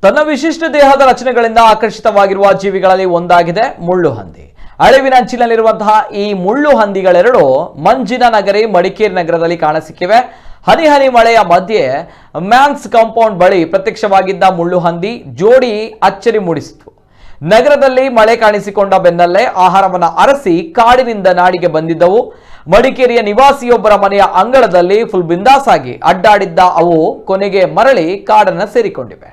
ತನ್ನ ವಿಶಿಷ್ಟ ದೇಹದ ರಚನೆಗಳಿಂದ ಆಕರ್ಷಿತವಾಗಿರುವ ಜೀವಿಗಳಲ್ಲಿ ಒಂದಾಗಿದೆ ಮುಳ್ಳು ಹಂದಿ. ಅಳಿವಿನಂಚಿನಲ್ಲಿರುವಂತಹ ಈ ಮುಳ್ಳು ಹಂದಿಗಳೆರಡು ಮಂಜಿನ ನಗರಿ ಮಡಿಕೇರಿ ನಗರದಲ್ಲಿ ಕಾಣಸಿಕ್ಕಿವೆ. ಹನಿ ಹನಿ ಮಳೆಯ ಮಧ್ಯೆ ಮ್ಯಾನ್ಸ್ ಕಾಂಪೌಂಡ್ ಬಳಿ ಪ್ರತ್ಯಕ್ಷವಾಗಿದ್ದ ಮುಳ್ಳು ಹಂದಿ ಜೋಡಿ ಅಚ್ಚರಿ ಮೂಡಿಸಿತು. ನಗರದಲ್ಲಿ ಮಳೆ ಕಾಣಿಸಿಕೊಂಡ ಬೆನ್ನಲ್ಲೇ ಆಹಾರವನ್ನು ಅರಸಿ ಕಾಡಿನಿಂದ ನಾಡಿಗೆ ಬಂದಿದ್ದವು. ಮಡಿಕೇರಿಯ ನಿವಾಸಿಯೊಬ್ಬರ ಮನೆಯ ಅಂಗಳದಲ್ಲಿ ಫುಲ್ ಬಿಂದಾಸಾಗಿ ಅಡ್ಡಾಡಿದ್ದ ಅವು ಕೊನೆಗೆ ಮರಳಿ ಕಾಡನ್ನು ಸೇರಿಕೊಂಡಿವೆ.